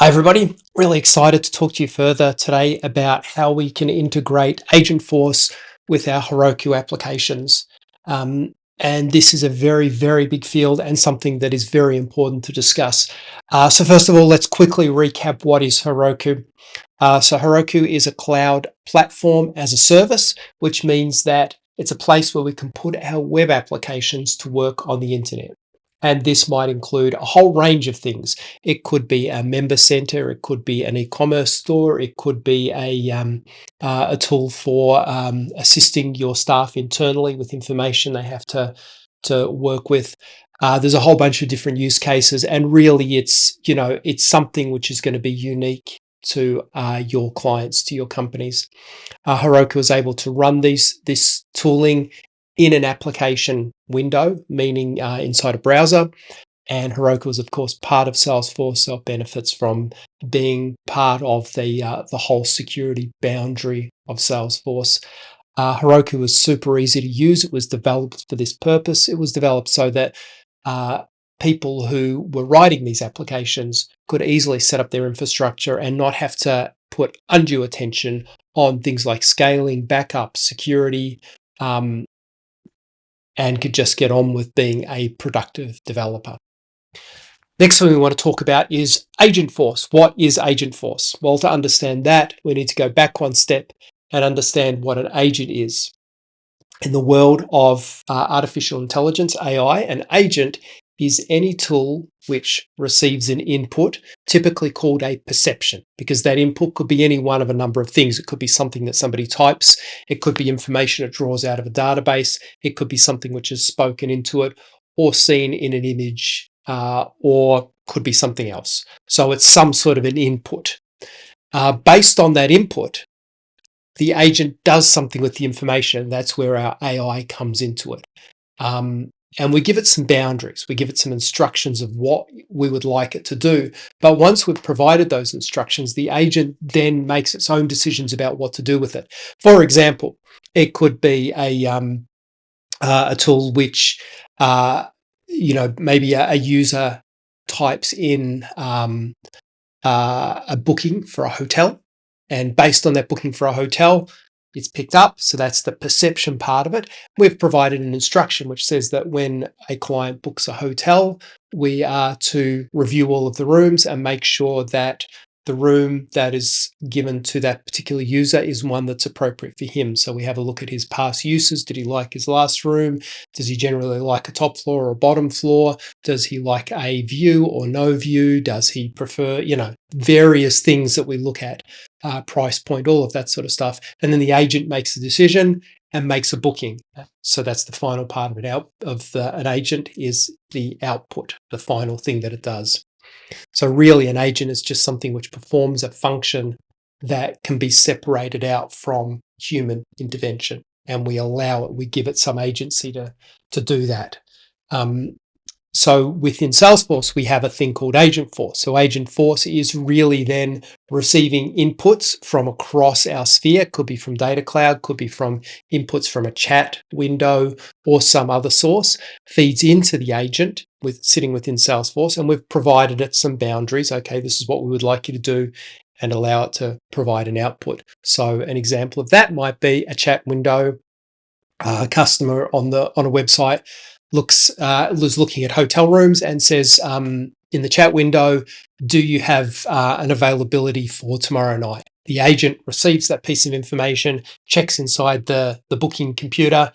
Hi everybody, really excited to talk to you further today about how we can integrate Agentforce with our Heroku applications. And this is a very, very big field and something that is very important to discuss. So first of all, let's quickly recap what is Heroku. So Heroku is a cloud platform as a service, which means that it's a place where we can put our web applications to work on the internet. And this might include a whole range of things. It could be a member center, it could be an e-commerce store, it could be a tool for assisting your staff internally with information they have to work with. There's a whole bunch of different use cases, and really, it's something which is going to be unique to your clients, to your companies. Heroku is able to run this tooling in an application window, meaning inside a browser. And Heroku is, of course, part of Salesforce, so it benefits from being part of the whole security boundary of Salesforce. Heroku was super easy to use. It was developed for this purpose. It was developed so that people who were writing these applications could easily set up their infrastructure and not have to put undue attention on things like scaling, backup, security, and could just get on with being a productive developer. Next thing we want to talk about is Agentforce. What is Agentforce? Well, to understand that, we need to go back one step and understand what an agent is. In the world of artificial intelligence, AI, an agent is any tool which receives an input, typically called a perception, because that input could be any one of a number of things. It could be something that somebody types. It could be information it draws out of a database. It could be something which is spoken into it or seen in an image, or could be something else. So it's some sort of an input. Based on that input, the agent does something with the information. That's where our AI comes into it. And we give it some boundaries. We give it some instructions of what we would like it to do. But once we've provided those instructions, the agent then makes its own decisions about what to do with it. For example, it could be a tool which, maybe a user types in a booking for a hotel. And based on that booking for a hotel, it's picked up. So that's the perception part of it. We've provided an instruction which says that when a client books a hotel, we are to review all of the rooms and make sure that the room that is given to that particular user is one that's appropriate for him. So we have a look at his past uses. Did he like his last room? Does he generally like a top floor or a bottom floor? Does he like a view or no view? Does he prefer, various things that we look at, price point, all of that sort of stuff. And then the agent makes a decision and makes a booking. So that's the final part of it. An agent is the output, the final thing that it does. So really an agent is just something which performs a function that can be separated out from human intervention. And we give it some agency to do that. So within Salesforce, we have a thing called Agentforce. So Agentforce is really then receiving inputs from across our sphere. Could be from Data Cloud, could be from inputs from a chat window or some other source, feeds into the agent sitting within Salesforce, and we've provided it some boundaries. Okay, this is what we would like you to do, and allow it to provide an output. So an example of that might be a chat window. A customer on a website was looking at hotel rooms and says in the chat window, do you have an availability for tomorrow night? The agent receives that piece of information, checks inside the booking computer,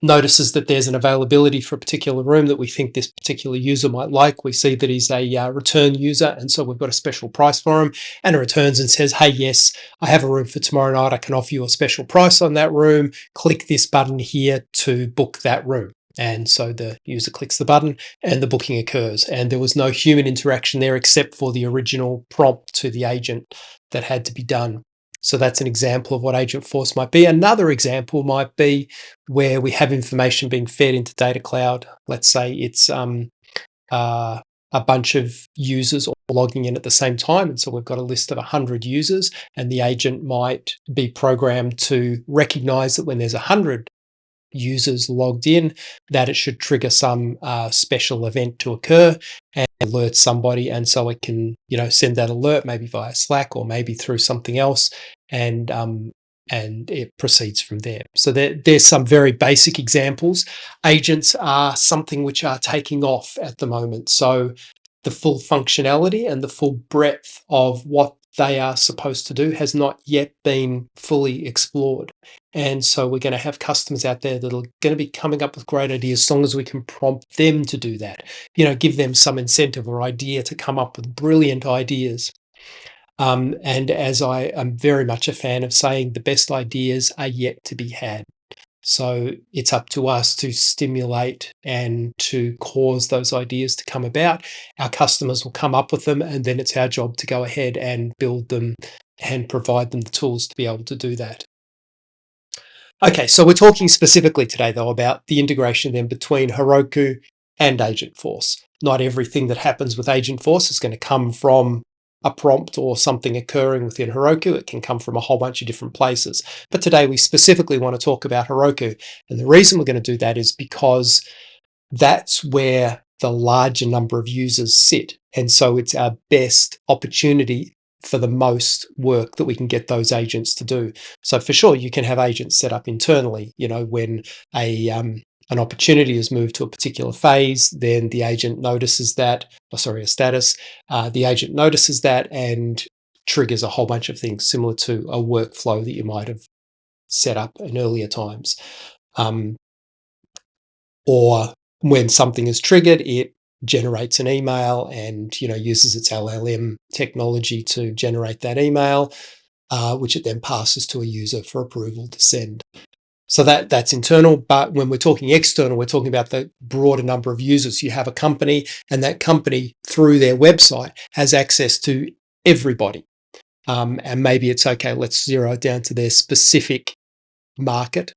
notices that there's an availability for a particular room that we think this particular user might like. We see that he's a return user, and so we've got a special price for him, and it returns and says, hey, yes, I have a room for tomorrow night. I can offer you a special price on that room. Click this button here to book that room. And so the user clicks the button and the booking occurs. And there was no human interaction there except for the original prompt to the agent that had to be done. So that's an example of what Agentforce might be. Another example might be where we have information being fed into Data Cloud. Let's say it's a bunch of users all logging in at the same time. And so we've got a list of 100 users, and the agent might be programmed to recognize that when there's 100 users logged in, that it should trigger some special event to occur and alert somebody. And so it can, send that alert maybe via Slack or maybe through something else, and it proceeds from there. So there's some very basic examples. Agents are something which are taking off at the moment. So the full functionality and the full breadth of what they are supposed to do has not yet been fully explored. And so we're going to have customers out there that are going to be coming up with great ideas as long as we can prompt them to do that. Give them some incentive or idea to come up with brilliant ideas. And as I am very much a fan of saying, the best ideas are yet to be had. So it's up to us to stimulate and to cause those ideas to come about. Our customers will come up with them, and then it's our job to go ahead and build them and provide them the tools to be able to do that. Okay, so we're talking specifically today, though, about the integration then between Heroku and Agentforce. Not everything that happens with Agentforce is going to come from a prompt or something occurring within Heroku. It can come from a whole bunch of different places. But today we specifically want to talk about Heroku. And the reason we're going to do that is because that's where the larger number of users sit. And so it's our best opportunity for the most work that we can get those agents to do. So for sure, you can have agents set up internally. When an opportunity is moved to a particular phase, then the agent notices that, a status, the agent notices that and triggers a whole bunch of things similar to a workflow that you might have set up in earlier times. Or when something is triggered, it generates an email and uses its LLM technology to generate that email, which it then passes to a user for approval to send. So that's internal. But when we're talking external, we're talking about the broader number of users. You have a company, and that company, through their website, has access to everybody. And maybe it's okay, let's zero it down to their specific market.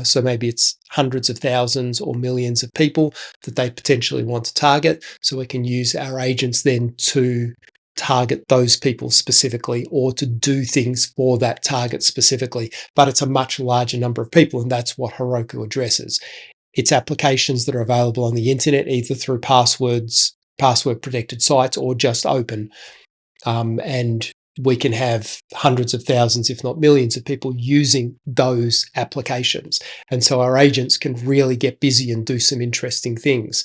So maybe it's hundreds of thousands or millions of people that they potentially want to target. So we can use our agents then to target those people specifically or to do things for that target specifically. But it's a much larger number of people, and that's what Heroku addresses. It's applications that are available on the internet, either through password protected sites or just open. And we can have hundreds of thousands, if not millions of people using those applications. And so our agents can really get busy and do some interesting things.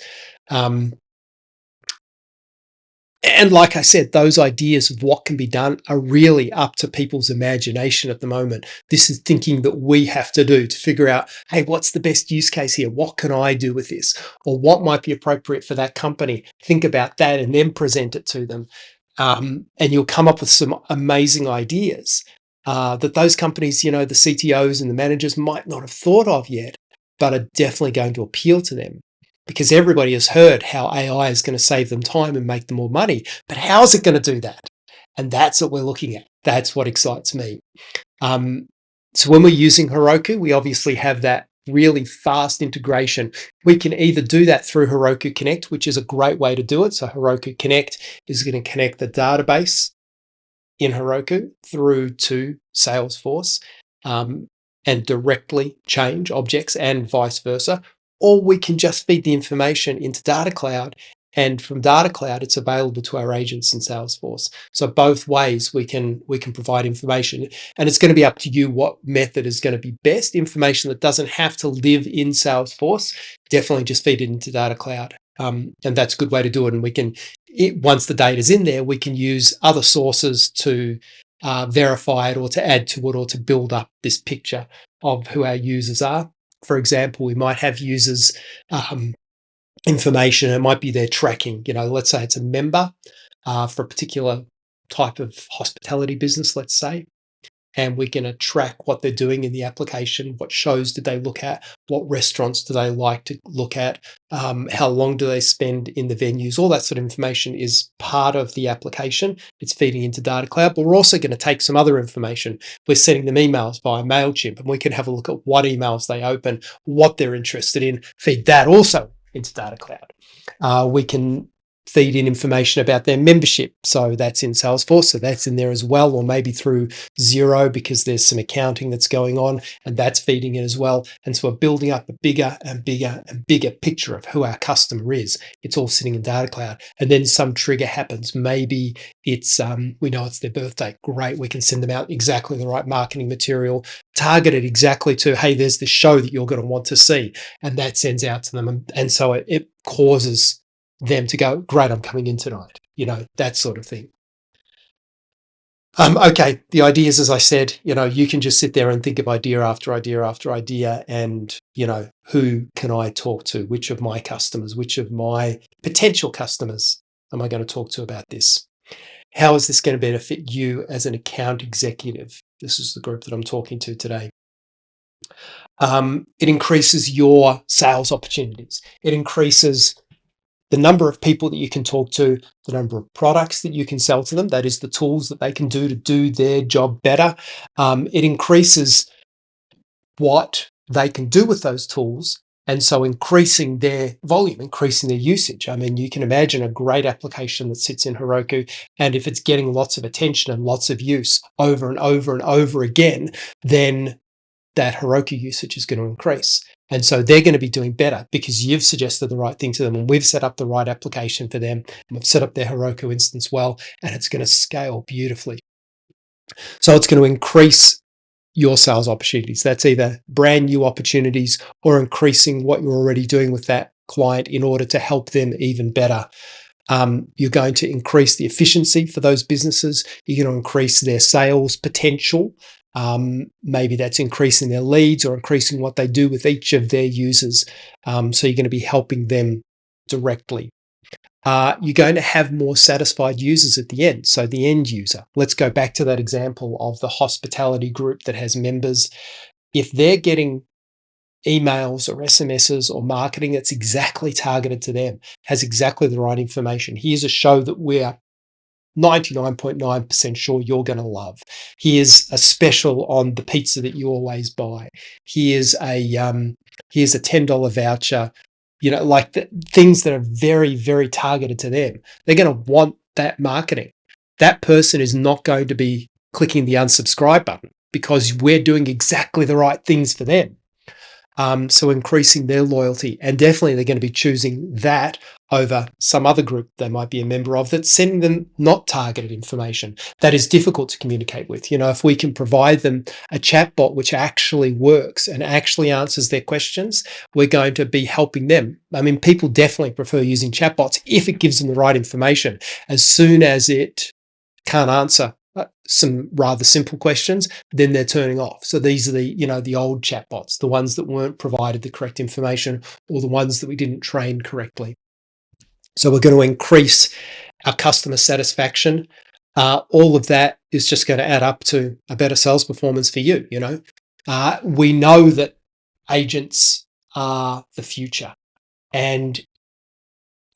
And like I said, those ideas of what can be done are really up to people's imagination at the moment. This is thinking that we have to do to figure out, hey, what's the best use case here? What can I do with this? Or what might be appropriate for that company? Think about that and then present it to them. And you'll come up with some amazing ideas that those companies, the CTOs and the managers might not have thought of yet, but are definitely going to appeal to them. Because everybody has heard how AI is going to save them time and make them more money. But how is it going to do that? And that's what we're looking at. That's what excites me. So when we're using Heroku, we obviously have that really fast integration. We can either do that through Heroku Connect, which is a great way to do it. So Heroku Connect is going to connect the database in Heroku through to Salesforce and directly change objects and vice versa. Or we can just feed the information into Data Cloud, and from Data Cloud, it's available to our agents in Salesforce. So both ways we can provide information, and it's going to be up to you what method is going to be best. Information that doesn't have to live in Salesforce, definitely just feed it into Data Cloud, and that's a good way to do it. And once the data is in there, we can use other sources to verify it or to add to it or to build up this picture of who our users are. For example, we might have users information. It might be their tracking. Let's say it's a member for a particular type of hospitality business, let's say, and we're going to track what they're doing in the application. What shows did they look at? What restaurants do they like to look at? How long do they spend in the venues? All that sort of information is part of the application. It's feeding into Data Cloud, but we're also going to take some other information. We're sending them emails via MailChimp, and we can have a look at what emails they open, what they're interested in, feed that also into Data Cloud. We can feed in information about their membership. So that's in Salesforce, so that's in there as well, or maybe through Xero because there's some accounting that's going on and that's feeding in as well. And so we're building up a bigger and bigger and bigger picture of who our customer is. It's all sitting in Data Cloud. And then some trigger happens. Maybe it's, we know it's their birthday. Great. We can send them out exactly the right marketing material, targeted exactly to, hey, there's this show that you're going to want to see. And that sends out to them. And so it causes them to go, great, I'm coming in tonight, that sort of thing. Okay, the ideas, as I said, you can just sit there and think of idea after idea after idea and, who can I talk to? Which of my customers, which of my potential customers am I going to talk to about this? How is this going to benefit you as an account executive? This is the group that I'm talking to today. It increases your sales opportunities. It increases the number of people that you can talk to, the number of products that you can sell to them, that is the tools that they can do to do their job better. It increases what they can do with those tools, and so increasing their volume, increasing their usage. I mean, you can imagine a great application that sits in Heroku, and if it's getting lots of attention and lots of use over and over and over again, then that Heroku usage is going to increase. And so they're going to be doing better because you've suggested the right thing to them and we've set up the right application for them and we've set up their Heroku instance well, and it's going to scale beautifully. So it's going to increase your sales opportunities. That's either brand new opportunities or increasing what you're already doing with that client in order to help them even better. You're going to increase the efficiency for those businesses. You're going to increase their sales potential. Maybe that's increasing their leads or increasing what they do with each of their users. So you're going to be helping them directly. You're going to have more satisfied users at the end. So the end user, let's go back to that example of the hospitality group that has members. If they're getting emails or SMSs or marketing that's exactly targeted to them, has exactly the right information. Here's a show that we're 99.9% sure you're going to love. Here's a special on the pizza that you always buy. Here's a $10 voucher. Like the things that are very, very targeted to them. They're going to want that marketing. That person is not going to be clicking the unsubscribe button because we're doing exactly the right things for them. So increasing their loyalty, and definitely they're going to be choosing that over some other group they might be a member of that's sending them not targeted information that is difficult to communicate with. If we can provide them a chatbot which actually works and actually answers their questions, we're going to be helping them. I mean, people definitely prefer using chatbots if it gives them the right information. As soon as it can't answer some rather simple questions, then they're turning off. So these are the old chatbots, the ones that weren't provided the correct information or the ones that we didn't train correctly. So we're going to increase our customer satisfaction. All of that is just going to add up to a better sales performance for you. We know that agents are the future, and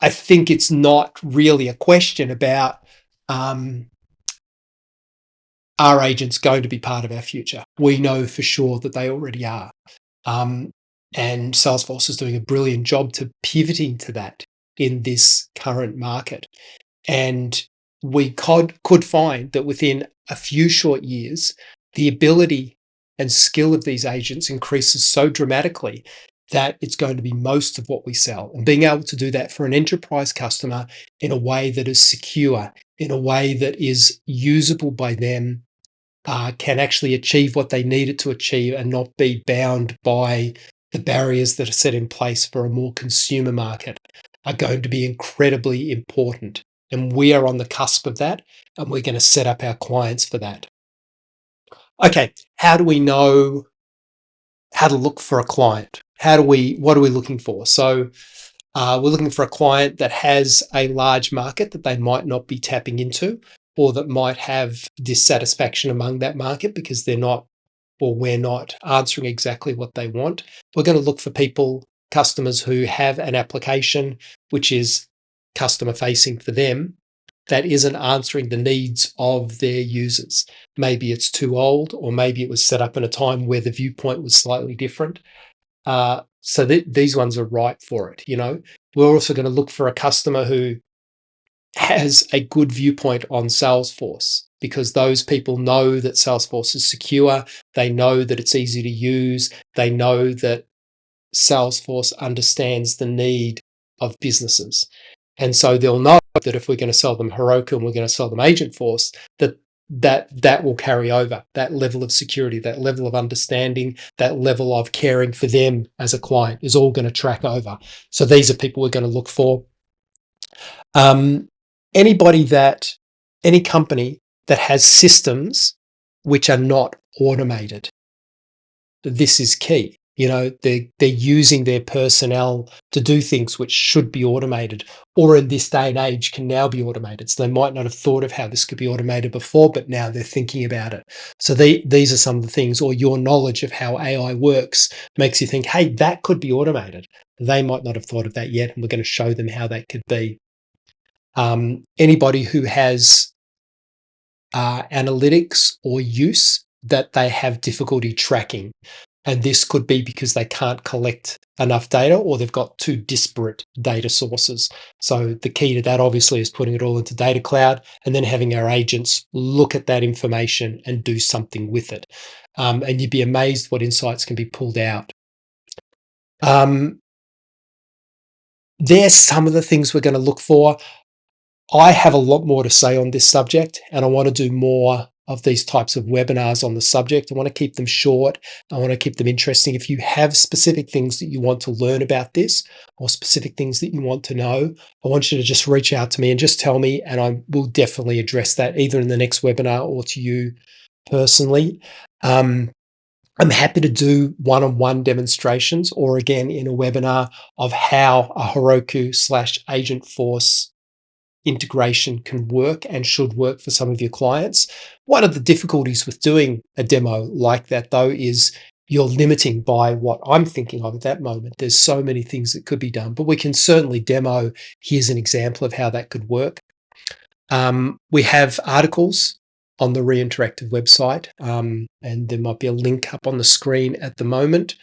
I think it's not really a question about are agents going to be part of our future? We know for sure that they already are. And Salesforce is doing a brilliant job to pivoting to that in this current market. And we could find that within a few short years, the ability and skill of these agents increases so dramatically that it's going to be most of what we sell. And being able to do that for an enterprise customer in a way that is secure, in a way that is usable by them, can actually achieve what they need it to achieve and not be bound by the barriers that are set in place for a more consumer market, are going to be incredibly important. And we are on the cusp of that, and we're going to set up our clients for that. Okay, how do we know how to look for a client? What are we looking for? So we're looking for a client that has a large market that they might not be tapping into, or that might have dissatisfaction among that market because we're not answering exactly what they want. We're going to look for customers who have an application which is customer facing for them that isn't answering the needs of their users. Maybe it's too old, or maybe it was set up in a time where the viewpoint was slightly different. So these ones are right for it. We're also going to look for a customer who has a good viewpoint on Salesforce, because those people know that Salesforce is secure. They know that it's easy to use. They know that Salesforce understands the need of businesses. And so they'll know that if we're going to sell them Heroku and we're going to sell them Agentforce, that will carry over. That level of security, that level of understanding, that level of caring for them as a client is all going to track over. So these are people we're going to look for. Any company that has systems which are not automated. This is key. They're using their personnel to do things which should be automated, or in this day and age can now be automated. So they might not have thought of how this could be automated before, but now they're thinking about it. So these are some of the things, or your knowledge of how AI works makes you think, hey, that could be automated. They might not have thought of that yet, and we're going to show them how that could be. Anybody who has analytics or use that they have difficulty tracking. And this could be because they can't collect enough data, or they've got two disparate data sources. So the key to that obviously is putting it all into Data Cloud and then having our agents look at that information and do something with it. And you'd be amazed what insights can be pulled out. There's some of the things we're going to look for. I have a lot more to say on this subject, and I want to do more of these types of webinars on the subject. I want to keep them short. I want to keep them interesting. If you have specific things that you want to learn about this, or specific things that you want to know, I want you to just reach out to me and just tell me, and I will definitely address that either in the next webinar or to you personally. I'm happy to do one-on-one demonstrations, or again in a webinar, of how a Heroku/Agentforce integration can work and should work for some of your clients. One of the difficulties with doing a demo like that, though, is you're limiting by what I'm thinking of at that moment. There's so many things that could be done, but we can certainly demo. Here's an example of how that could work. We have articles on the Reinteractive website, and there might be a link up on the screen at the moment.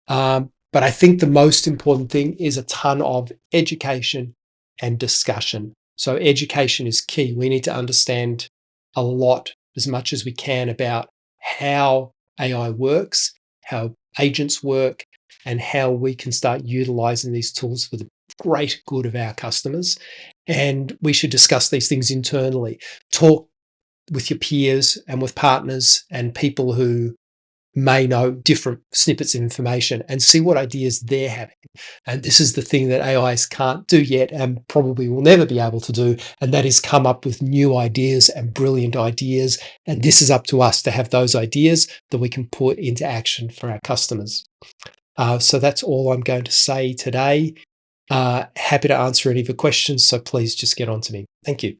But I think the most important thing is a ton of education and discussion. So education is key. We need to understand a lot, as much as we can, about how AI works, how agents work, and how we can start utilizing these tools for the great good of our customers. And we should discuss these things internally. Talk with your peers and with partners and people who may know different snippets of information, and see what ideas they're having. And this is the thing that AIs can't do yet, and probably will never be able to do, and that is come up with new ideas and brilliant ideas. And this is up to us to have those ideas that we can put into action for our customers. So that's all I'm going to say today. Happy to answer any of your questions, so please just get on to me. Thank you.